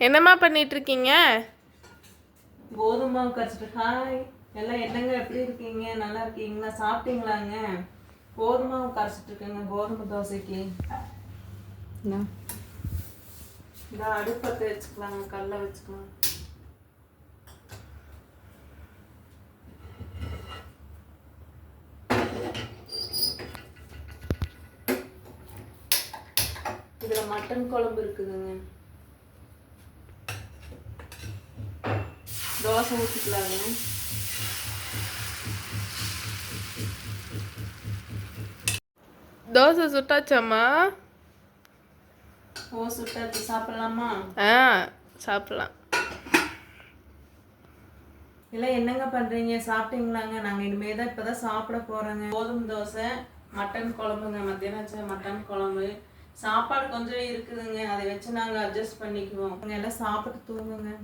என்னம்மா பண்ணிட்டு இருக்கீங்க? கோதுமை மாவு கரைச்சிட்டு. ஹாய் எல்லாம், என்னங்க எப்படி இருக்கீங்க? நல்லா இருக்கீங்களா? சாப்பிட்டீங்களாங்க? கோதுமை மாவு கரைச்சிட்டு இருக்கேங்க, கோதுமை தோசைக்கு. இந்த அடுப்பத்தை வச்சுக்கலாங்க, கல்லை வச்சுக்கலாம். இதுல மட்டன் குழம்பு இருக்குதுங்க. தோசை ஊற்றிக்கலாங்க. தோசை சுட்டாச்சாம்மா? ஓ, சுட்டாச்சு. சாப்பிடலாமா? சாப்பிடலாம். இல்லை, என்னங்க பண்ணுறீங்க? சாப்பிட்டீங்களாங்க? நாங்கள் இனிமேல் தான் இப்போ தான் சாப்பிட போகிறோங்க. கோதுமை தோசை, மட்டன் குழம்புங்க. மத்தியானம் வச்ச மட்டன் குழம்பு. சாப்பாடு கொஞ்சம் இருக்குதுங்க, அதை வச்சு நாங்கள் அட்ஜஸ்ட் பண்ணிக்குவோம். எல்லாம் சாப்பிட்டு தூங்குங்க.